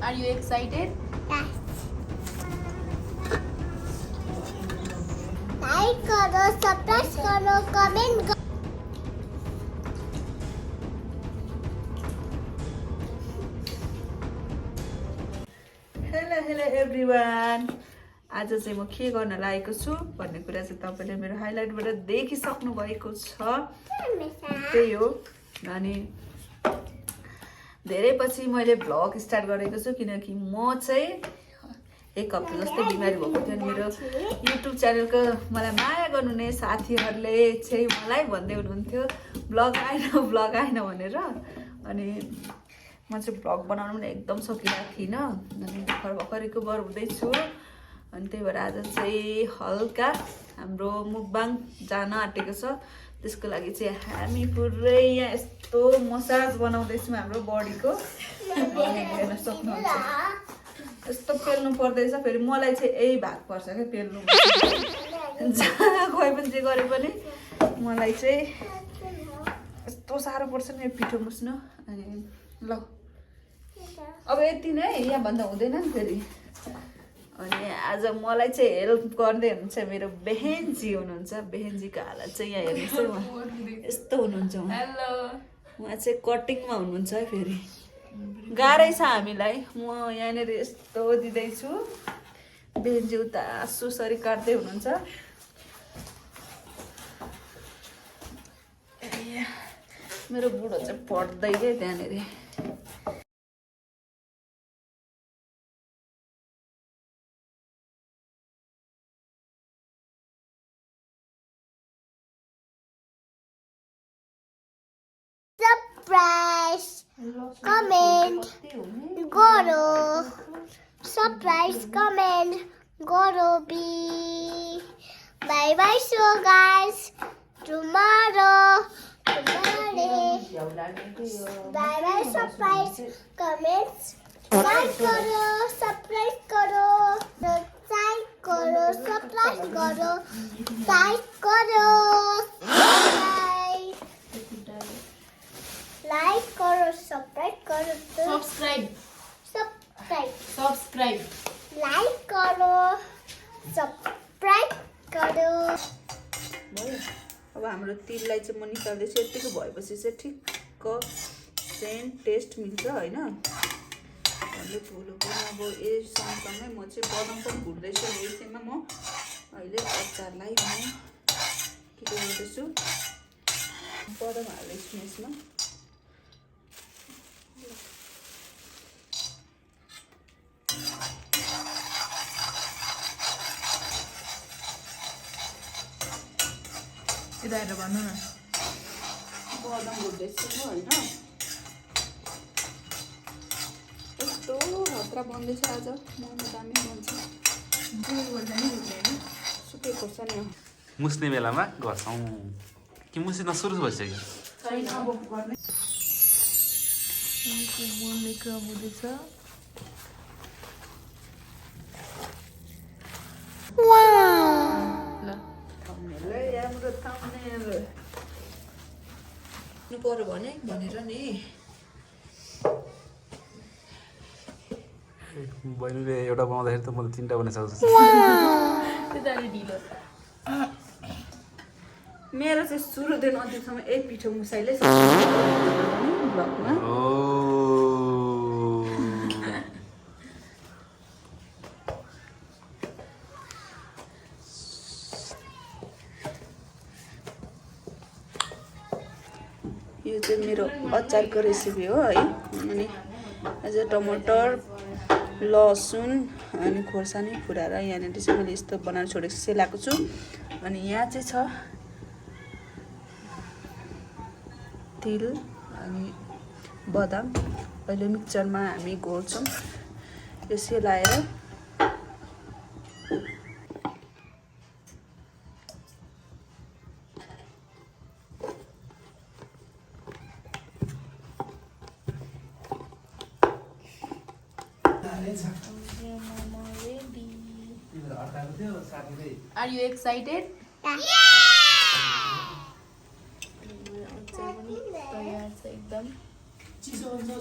Are you excited? Yes. Like करो, subscribe करो, comment करो. Hello everyone. आज चाहिँ म के गर्न लागेको छु भन्ने कुरा चाहिँ तपाईले मेरो हाइलाइटबाट देखिसक्नु भएको छ. त्यही हो. अनि धेरै पछि मैले भ्लग स्टार्ट गरेको छु किनकि म चाहिँ एक हप्ता जस्तै बिमारी भएको थियो अनि मेरो युट्युब च्यानलको मलाई माया गर्नुहुने साथीहरूले चाहिँ मलाई भन्दै हुनुहुन्थ्यो भ्लग आएन भनेर. अनि म चाहिँ भ्लग बनाउनु पनि एकदम सकिरहेको थिइनँ अनि भर्खर रिकभर हुँदैछु. अनि त्यही भएर आज चाहिँ हल्का हाम्रो मुकबाङ जान आँटेको छ. त्यसको लागि चाहिँ हामी पुरै यहाँ यस्तो मसाज बनाउँदैछौँ हाम्रो बडीको. हेर्न सक्नुहुन्छ यस्तो पेल्नु पर्दैछ. फेरि मलाई चाहिँ यही भाग पर्छ क्या पेल्नु. जहाँ गए पनि जे गरे पनि मलाई चाहिँ यस्तो साह्रो पर्छ नि पिठो मुस्नु. अनि ल अब यति नै, यहाँभन्दा हुँदैन नि फेरि. अनि आज मलाई चाहिँ हेल्प गर्दै हुनुहुन्छ मेरो बेहेन्जी हुनुहुन्छ. बेहेन्जीको हालत चाहिँ यहाँ हेर्नुहोस् यस्तो हुनुहुन्छ. उहाँ चाहिँ कटिङमा हुनुहुन्छ है. फेरि गाह्रै छ हामीलाई. म यहाँनिर यस्तो दिँदैछु, बेहेन्जी उता सुसरी काट्दै हुनुहुन्छ. मेरो बुढो चाहिँ पढ्दै क्या त्यहाँनिर. Surprise! Comment Goro. Surprise comment Goro B. Bye bye so guys. Tomorrow. Bye bye surprise comments. Like करो, subscribe करो, like करो, subscribe करो, like करो. लाइक करो, सब्सक्राइब करो. सब्सक्राइब लाइक करो, सब्सक्राइब करो. अब हाम्रो तिललाई चाहिँ म निकाल्दैछु. यतिको भएपछि चाहिँ ठिक्क सेन्ट टेस्ट मिल्छ होइन. भन्दै ठुलो पनि अब यही सँगसँगै म चाहिँ बदाम पनि भुट्दैछु. यसैमा म अहिले अचारलाई म के गर्दैछु, बदाम हाल्दैछु यसमा. यताएर भन्नु न. बदाम भुट्दैछु होइन. यस्तो खतरा बन्दैछ आज. मोमो दामी बन्छ. सुके खोर्सानी मुस्ने बेलामा गर्छौँ कि मुस्न सुरु भइसक्यो. छैन अब गर्ने. मोमो काम हुँदैछ. पर्यो भनेर नि. बहिनीले एउटा बनाउँदाखेरि त मैले 3टा बनाइसक्छु. मेरो चाहिँ सुरुदेखि अन्तिमसम्म एक पिठो मुसाइले ब्लगमा. यो चाहिँ मेरो अचारको रेसिपी हो है. अनि अझ टमाटर, लसुन अनि खोर्सानी फुराएर यहाँनिर चाहिँ मैले यस्तो बनाएर छोडेको सेलाएको छु. अनि यहाँ चाहिँ छ तिल अनि बदाम. अहिले मिक्सचरमा हामी घोल्छौँ. यो सेलाएर Are you excited? Yeah! तयार छ एकदम. हेलो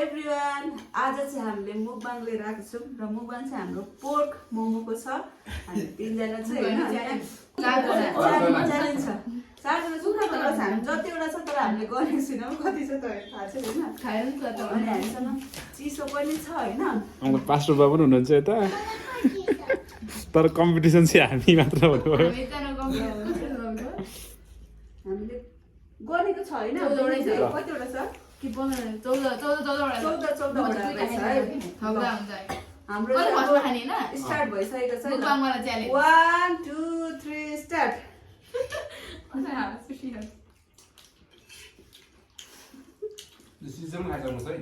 एभ्रिवान, आज चाहिँ हामीले मुकबाङ लिएर आएको छौँ र मुकबाङ चाहिँ हाम्रो पोर्क मोमोको छ। हामी तिनजना चाहिँ च्यालेन्ज छ। चारजना सुक्खा गरेर छ, हामी जतिवटा छ तर हामीले गरेको छैनौँ, कति छ त थाहा छैन होइन। अनि हामीसँग चिसो पनि छ होइन। हाम्रो पास्टर बाबु पनि हुनुहुन्छ यता, तर कम्पिटिसन चाहिँ हामी मात्र हुनुभयो। हामीले गरेको छ होइन, कतिवटा छ? 14 रहेछ है। हाम्रो स्टार्ट भइसकेको छ। 1 2 3 स्टार्ट। सिजन खाइसक्नुहोस् है।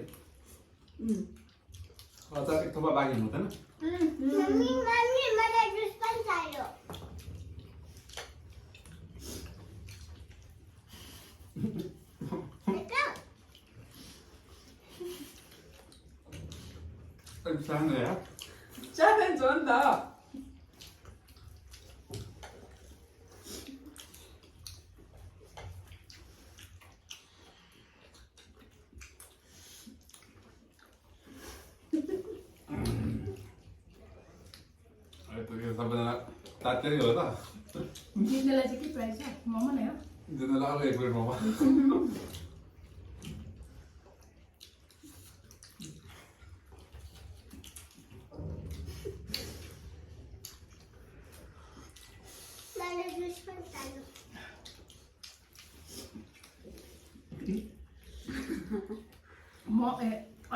अचार एक थोपा बाँकी हुँदैन। मम्मी मलाई जुस पनि चाहियो। सानो यार। च्यालेन्ज हो नि त। सबैजना तात्तिरै हो त। जित्नेलाई चाहिँ के प्राइस छ? मोमो नै हो। जित्नेलाई अब 1 प्लेट मोमो। मलाई जुस पनि चाहियो।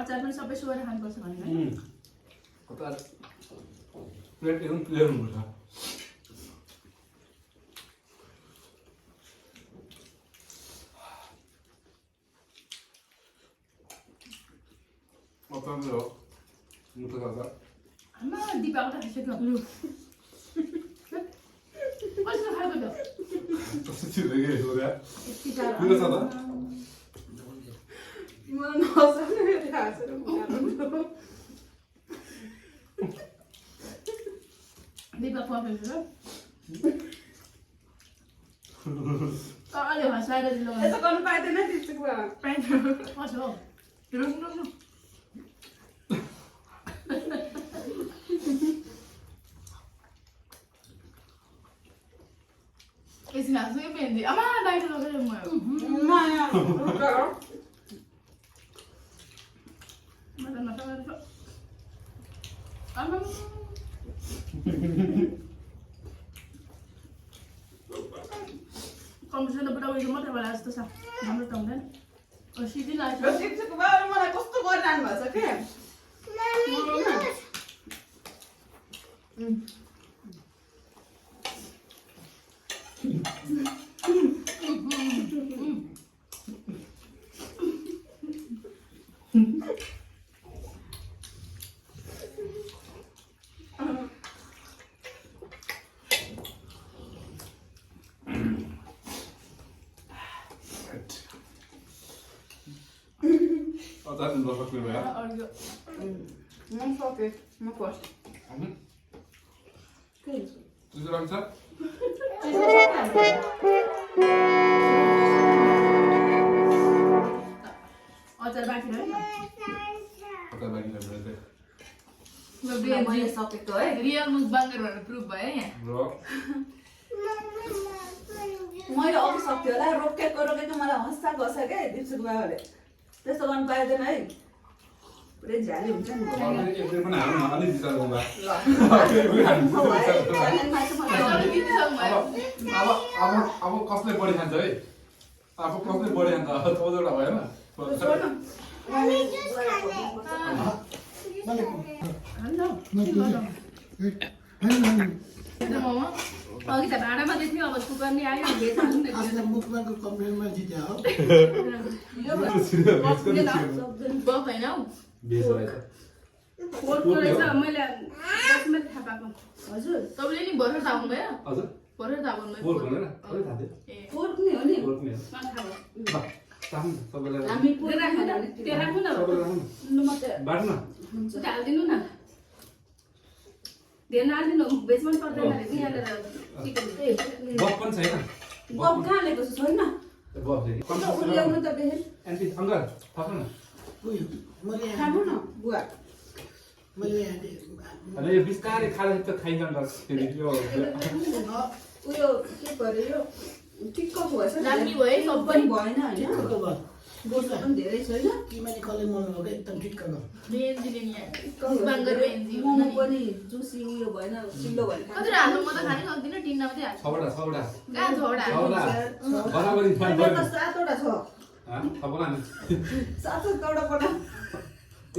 अचार पनि सबै सोएर खानुपर्छ भने है। अचार प्लेट एकदम क्लियर हुनुपर्छ। अचार हो मुठो अचार। आमा दिपाको त खाइसक्यो। अलिक खाएको त। कस्तो छिर्दै हो यार। यति टाढो। किन छ त? मलाई नसक्ने थाहा छैन। दिपा पर्फेक्ट हो। अलि हँसाएर दिनु। यसो गर्नु पाइँदैन त्यस्तो कुरा। पाइन्छ। कसो हो? रुम। एकछिन हाँसु कि पेन्दी। आमा डाइट लगेर म। आमा कम्पिटिसन त पुरा उयो मात्रै होला जस्तो छ। हाम्रो त हुँदैन। सिटी लाग्छ। शिक्षकको बाबा मलाई कस्तो गरिरहनु भएको छ के? अचार नसक्ने भयो। म सके म फर्स्ट। चिसो लाग्छ? अचार बाँकी रह्यो। अचार बाँकी रहेछ। मैले सकेको है। रियल मुकबाङर भनेर प्रुफ भयो यहाँ। र मैले अघि सक्थ्यो होला, रोकेको मलाई हँसा गछ क्या दिप्सुको बाबाले। त्यस्तो गर्नु पाइँदैन है। पुरै झ्याली हुन्छ नि। एक प्लेट पनि हाल्नु न, अलिक विचार गर्नु भयो। अब कसले बढी खान्छ है? अब कसले बढी खान्छ? 14 वटा भएन? अघि त भाँडामा देख्थ्यो, अब कुकर नि आयो। भेज हाल्नु न। मुखबाङको कम्प्लेनमा जित्यो हो। बफ होइन हौ। बेस रहेछ। पोर्कको रहेछ। मैले दसमा थाहा पाएको। हजुर तपाईँले नि भर्खर थाहा पाउनुभयो? हजुर भर्खर थाहा पाउनुभयो? पोर्क भनेर अलिक थाहा थियो। ए पोर्क नि हो नि। पोर्क नि हो। मलाई थाहा भयो। ल, राख्नु न, सबैलाई हामी त्यो राख्नु न। त्यो राख्नु न। सबैलाई राख्नु न। लु म चाहिँ बाट्नु न। उता हालिदिनु न। धेर नहालिदिनु। भेज पनि पर्दैन अरे। यहाँनिर चिकन। गफ पनि छैन। गफ कहाँ लिएको छ? छैन। ल्याउनु त बेहेन एन्टी अङ्कल थप्नु न उयो मैले खानु न बुवा मैले अनि यो बिस्तारै खाँदा त खाइन्छ अङ्कल फेरि यो उयो के पऱ्यो यो टिक्क भएछ दामी भयो सब पनि भएन होइन ठिक्क भयो गोठमा पनि धेरै छैन तिमीले कसले मन लगाएको एकदम ठिक्क भयो बेन्जीले नि बाङ्गर बेन्जी मोमो पनि जुसी उयो भएन चिल्लो भएन कति हाल्नु म त खानै सक्दिनँ टिनमा मात्रै हाल्छु छवटा कहाँ झोडा बराबरी मेरो त 7वटा छ थपला नि 7वटा पटा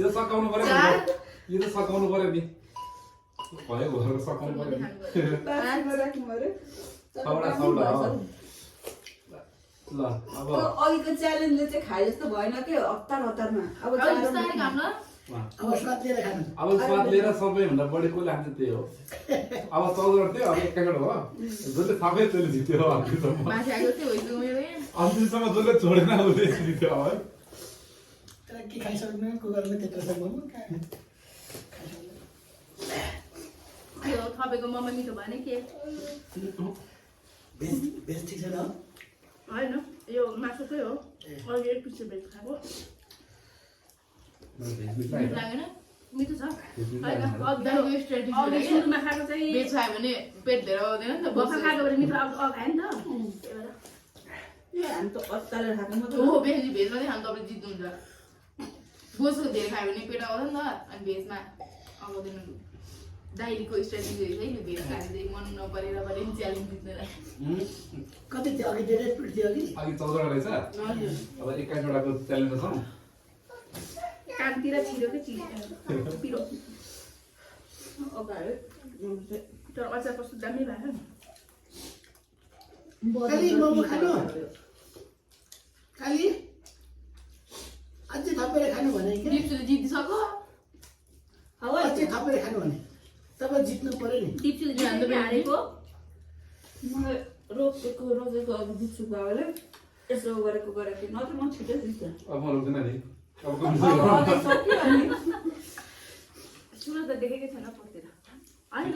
यो सकाउनु पर्यो नि यो त सकाउनु पर्यो नि भयो घरको सकाउनु पर्यो नि बाँसमा राख्नु पर्यो छवटा ल अब अघिको च्यालेन्जले चाहिँ खाए जस्तो भएन के हतारमा अब बिस्तारै खानु ल अब स्वाद लिएर खानु अब स्वाद लिएर सबैभन्दा बढी कसले हान्छ त्यही हो अब 14 थियो अब 21 हो जसले थापै त्यसले जित्यो हो अन्तिमसम्म माथि आएको थियो होइन मेरो अन्तिमसम्म जसले छोडेन उसले जित्यो अब है तर के खाइसक्नु कुकरमा त्यत्रो छ मोमो यो थपेको मोमो मिठो भयो नि के भेज ठिक छैन होइन यो मासुकै हो अघि एक पिस भेज खाएको मिठो लागेन मिठो छ होइन अघिको स्ट्रेटेजी सुरुमा खाएको चाहिँ भेज खायो भने पेट धेरै आउँदैन नि त बखा खाएको भने मिठो अब खायो नि त हामी त अत्तालेर खाएको मात्रै हो बेसी भेज मात्रै खानु तपाईँले जित्नुहुन्छ गोसको धेरै खायो भने पेट आउँछ नि त अनि भेजमा आउँदैन डाइरीको स्ट्रेटेजी है यो भेज खाएर चाहिँ मन नपरेर पनि च्यालेन्ज जित्नलाई कति थियो अघि धेरै स्पिड थियो अघि अघि 14 रहेछ अब 21 वटाको च्यालेन्ज छ कानतिर छिरो के पिरो अगाडि तर अचार कस्तो दामी भएको खालि मोमो खानु खालि अझै थपेर खानु भने के दिप्सुले जितिसक्यो अझै थपेर खानु भने तपाईँ जित्नु पर्यो नि दिप्सुले जित्नु हारेको मलाई रोजेको अब दुख्छु बाबाले यसो गरेको नत्र म छिटो जित्छ अब म रोक्दैन नि अब सक्यो अनि सुन त देखेकै छैन पतिर अनि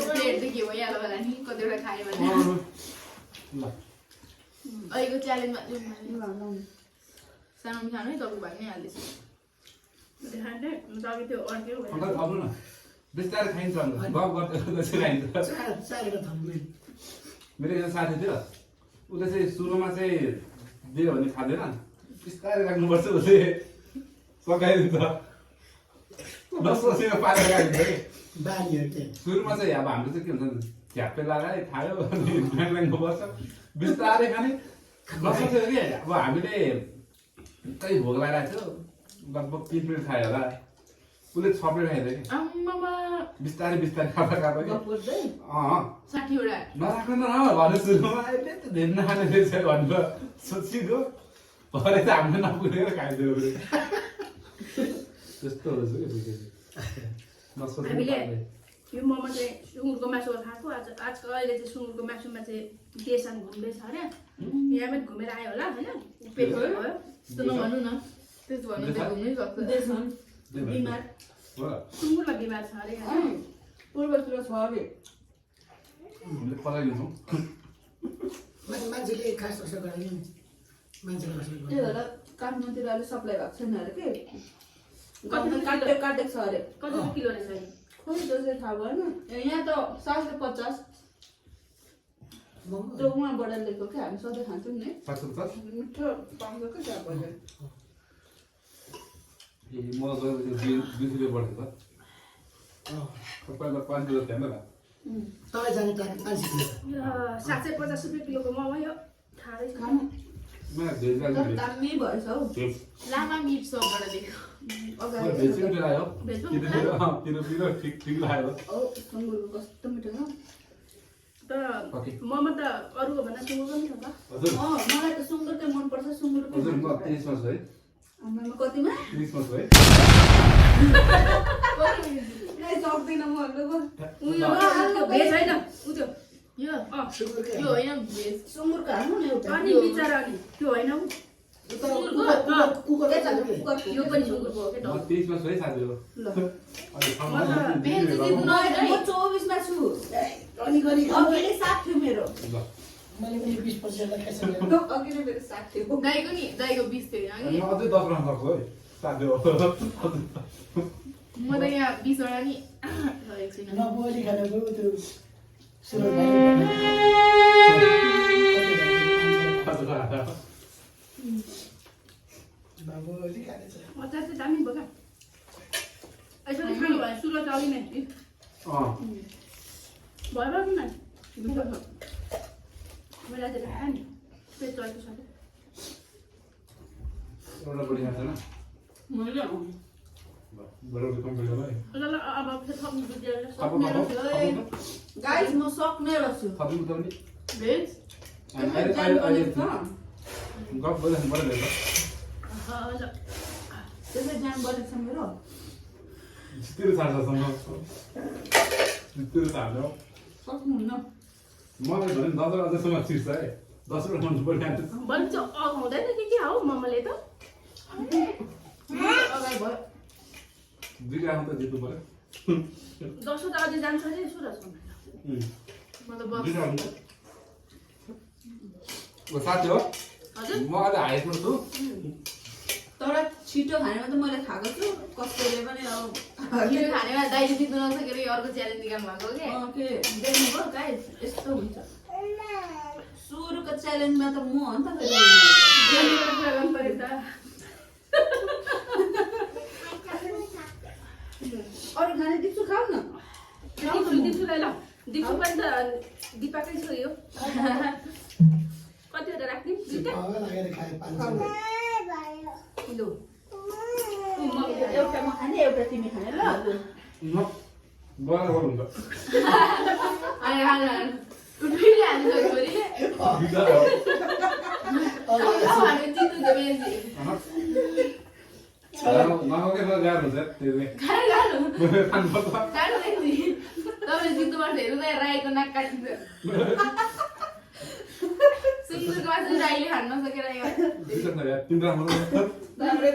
प्लेट देखियो भइहाल्यो होला नि कतिवटा खायो भने ल अहिलेको च्यालेन्जमा सानो खानु है तपाईँको भाइ नै हाल्दैछु खाने म त अघि त्यो अर्कै हो अङ्कल थप्नु न बिस्तारै खाइन्छ गफ गर्दै त्यसै खाइन्छ चारेर थप्नु मेरो एकजना साथी थियो उसले चाहिँ सुरुमा चाहिँ दियो भने खाँदैन बिस्तारै राख्नुपर्छ उसले सकाइदिन्छ नसोचेर पारेर राखिदिन्छ कि बानीहरू के सुरुमा चाहिँ अब हाम्रो चाहिँ के हुन्छ झ्याप्पे लगायो खायो अनि राख्नुपर्छ बिस्तारै खाने नसोचेर कि अब हामीले कहीँ भोग लगाइरहेको थियो लगभग 3 मिनट खायो होला उसले 6 मिनट खाइदियो कि आम्मामा बिस्तारै खाँदा कि 60 वटा नराख्नु न भन्नु सुरुमा अहिले त धेरै नखाने रहेछ भनेर सोचिदियो भरे त हामीले नपुगेर खाइदियो त्यस्तो रहेछ कि हामीले यो मोमो चाहिँ सुँगुरको मासु खाएको आजकल अहिले चाहिँ सुँगुरको मासुमा चाहिँ देशान घुम्दैछ अरे यहाँ पनि घुमेर आयो होला होइन पेट भयो त्यस्तो नभन्नु न त्यस्तो भन्नु चाहिँ घुम्नै सक्छ बिमार सुँगुरलाई बिमार छ अरे होइन पूर्वतिर छ अरे हामीले पलाइदिन्छौँ मान्छेले खास कसो गरेन मान्छेले कसो त्यही भएर काठमाडौँतिर अहिले सप्लाई भएको छैन अरे के कति काटेको छ अरे कति किलो रहेछ अहिले खोइ त्यो चाहिँ थाहा भएन यहाँ त 750 त्यो उहाँबाट ल्याएको क्या हामी सधैँ खान्छौँ नि 750 मिठो पाउँछ क्या त्यहाँ पहिला ए म गएपछि 20 रुपियाँ बढ्छ त पहिला 5 किलो थिएन त तपाईँ जाने टाढा 5 किलो 750 रुपियाँ किलोको मोमो यो थाहै छैन खानु मलाई भेज तर लाग्यो दामी भएछ हौ लामा मिट सपबाट देख्यो अगाडि भेज चाहिँ मिठो लाग्यो भेज पनि किलो ठिक लाग्यो औ सुँगुरको कस्तो मिठो छ तर मोमो त अरूको भन्दा सुँगुरको नि छ त हजुर मलाई त सुँगुरकै मनपर्छ सुँगुरकै हजुर म 23 वर्ष है आमामा कतिमा 30 वर्ष है नै सक्दिनँ म उयो भेज होइन उ त्यो यो सुँगुरकै यो होइन भेज सुँगुरको हाल्नु न एउटा अनि बिचरा अनि त्यो होइन उ कुकुरकै यो पनि सुँगुरको हो के म 23 वर्ष है साथी हो ल अनि भेज चाहिँ जित्नु म 24 मा छु अनि गरी अघिले 7 थियो मेरो ल मैले पनि 20% क्यासेट अघि नै मेरो 60 हो दाइको नि दाइको 20 थियो अनि यहाँ अझै 10 राख्न सक्छु है साथी हो म त यहाँ 20 वटा नि रहेको छैन नबोली खानेको त्यो सुरज नबोली खाने छ अचार चाहिँ दामी भयो क्या यसरी खानु भयो सुरज अघि नै भयो भयो न मैले आज खाएँ नि पेट चलेको साथै एउटा बढी खान्छ न मैले बराबर कम्प्लिट होला है ल ल अब थप्नु बुझेर अब गाइस म सक्ने रहेछु खत्म त नि भेज अहिले गफ बोल्नु पर्दैन ल त्यसै जान बलेको छ मेरो जितेर छाड्छसँग जितेर छाड्छौ सक्नुहुन्न मलाई भने 10 अझैसम्म छिर्छ है 10 रुपियाँ मन परिहाल्छ बन्छ हुँदैन के हौ मम्मले त अगाडि भयो दुई राउन्ड त जित्नु पर्यो 10 वटा अझै जान्छ नि सुरज मतलब दुई राउन्ड साथी हो हजुर म आज हाइस्कुल छु तर छिटो खानेमा त मैले खाएको छु कसैले पनि अब यो खानेमा दाइले जित्नु नसकेर यो अर्को च्यालेन्ज निकाल्नु भएको के देख्नुभयो गाइस यस्तो हुन्छ सुरुको च्यालेन्जमा त म हो नि त फेरि कुरा गर्नु पऱ्यो त अरू खाने दिप्सु खाऊ न दिप्सुलाई ल दिप्सु पनि त दिपाकै छ यो कतिवटा राख्ने दुईटा लागेर खाए 500 लु एउटा म खाने एउटा तिमी खाने ल बराबर हुन्छ आयो आयो उठिले हाल्नु छोरी हामी जित्नु त बेसी नखाएकै गाह्रो हुन्छ त्यसले खानु खानुपर्छ खानु बेसी तपाईँ जित्नु पर्छ हेर्नु त राईको नाक काटिन्छ सुँगुरको मासु राईले खान नसकेर तिन राम्रो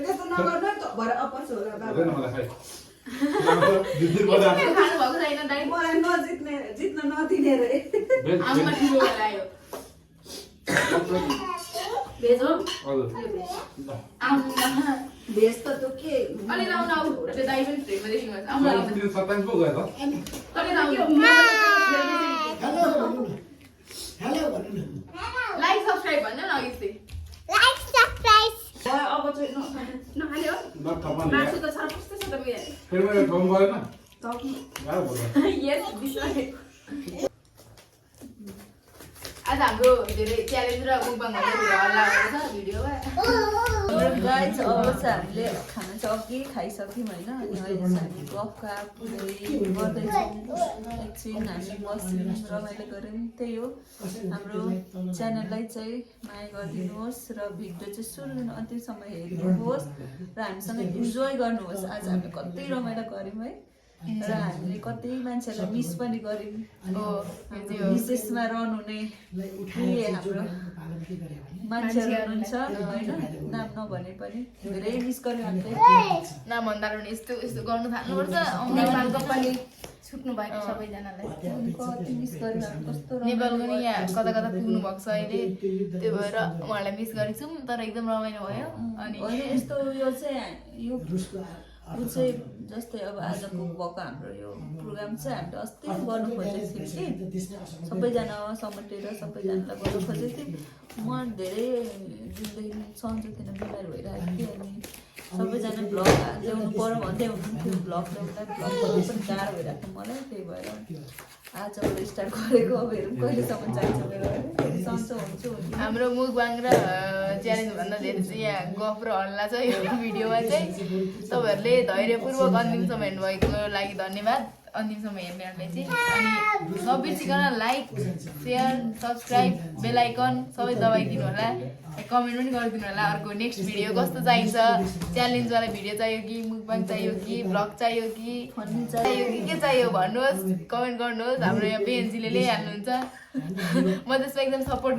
त्यस्तो नगर्नु त भरे अपस होला हुँदैन मलाई खाइ जित्नु पर्यो खानु भएको छैन दाइ मलाई जित्न नदिने रे आमा ठुलो भएर आयो भेज हो हजुर आमा भेज त त्यो के अलि लाउन आऊ त्यो दाइ पनि फ्रेममा देखिनु भएको आमा लाउन 27 पो गयो त अलि लाउन हेलो भन्नु न लाइक सब्स्क्राइब भन्नु न अघि चाहिँ लाइक सब्स्क्राइब अब चाहिँ नखाने हो नठपन मासु त छ कस्तो छ त मेरो फेरि मेरो ठाउँ गएन सक्नु गाह्रो भयो यस बिस्वास आज हाम्रो धेरै च्यालेन्ज र मुकबाङहरू धेरै हल्ला भएको छ भिडियोमा गाइस अब चाहिँ हामीले खाना चाहिँ अघि खाइसक्यौँ होइन अनि अहिले चाहिँ हामी गफगाफ गर्दैछौँ एकछिन हामी बस्यौँ रमाइलो गऱ्यौँ त्यही हो हाम्रो च्यानललाई चाहिँ माया गरिदिनुहोस् र भिडियो चाहिँ सुरु अन्तिमसम्म हेर्नुहोस् र हामीसँग इन्जोय गर्नुहोस् आज हामी कति रमाइलो गऱ्यौँ है र हामीले कति मान्छेहरूलाई मिस पनि गऱ्यौँ विशेषमा रहनुहुने हाम्रो मान्छेहरू हुनुहुन्छ होइन नाम नभने पनि धेरै मिस गर्यो हामीले नाम भन्दा पनि यस्तो यस्तो गर्नु थाल्नुपर्छ नेपालको पनि छुट्नु भएको सबैजनालाई कति मिस गर्यो हामी कस्तो नेपालको नि यहाँ कता कता पुग्नु भएको छ अहिले त्यो भएर उहाँहरूलाई मिस गरेको छौँ तर एकदम रमाइलो भयो अनि होइन यस्तो यो चाहिँ यो ऊ चाहिँ जस्तै अब आजको भएको हाम्रो यो प्रोग्राम चाहिँ हामीले अस्ति गर्नु खोजेको थियौँ कि सबैजना समेटेर सबैजनालाई गर्नु खोजेको थियौँ म धेरै दिनदेखि सन्चो थिएन बिमार भइरहेको थिएँ अनि सबैजना भ्लग ल्याउनु पऱ्यो भन्दै हुनुहुन्थ्यो भ्लग ल्याउँदा भ्लग गर्नु पनि गाह्रो भइरहेको थियो मलाई त्यही भएर आजबाट स्टार्ट गरेको अब हेरौँ कहिलेसम्म जान्छ मेरो सन्चो हुन्छु हाम्रो मुकबाङ र च्यालेन्ज भन्दा धेरै चाहिँ यहाँ गफ र हल्ला छ यो भिडियोमा चाहिँ तपाईँहरूले धैर्यपूर्वक अन्तिमसम्म हेर्नुभएको लागि धन्यवाद अन्तिमसम्म हेर्नेहरूलाई चाहिँ अनि नबिर्सिकन लाइक सेयर सब्सक्राइब बेल आइकन सबै दबाइदिनु होला कमेन्ट पनि गरिदिनु होला अर्को नेक्स्ट भिडियो कस्तो चाहिन्छ च्यालेन्जवाला भिडियो चाहियो कि मुकबाङ चाहियो कि भ्लग चाहियो कि के चाहियो भन्नुहोस् कमेन्ट गर्नुहोस् हाम्रो यहाँ बेन्जीले ल्याइहाल्नुहुन्छ म त्यसमा एकदम सपोर्ट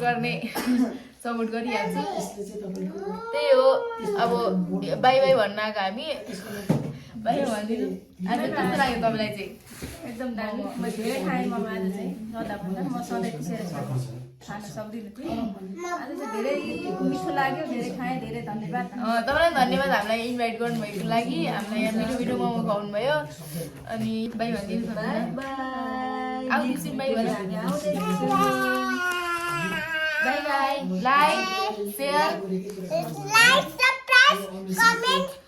गरिहाल्छु त्यही हो अब बाई बाई भन्न आएको हामी बाई भनिदिनु आज कस्तो लाग्यो तपाईँलाई चाहिँ एकदम दामी म धेरै खाएँ म आज चाहिँ सदा भन्दा म सधैँ त्यसरी खान सक्दिनँ थिएँ आज चाहिँ धेरै मिठो लाग्यो धेरै खाएँ धेरै धन्यवाद तपाईँलाई धन्यवाद हामीलाई इन्भाइट गर्नुभएको लागि हामीलाई यहाँ मिठो मिठो मोमो खुवाउनु भयो अनि बाई भनिदिनु बाई आउ एकछिन बाई भन हामी आउँदैछौँ by by like share Like, subscribe, comment,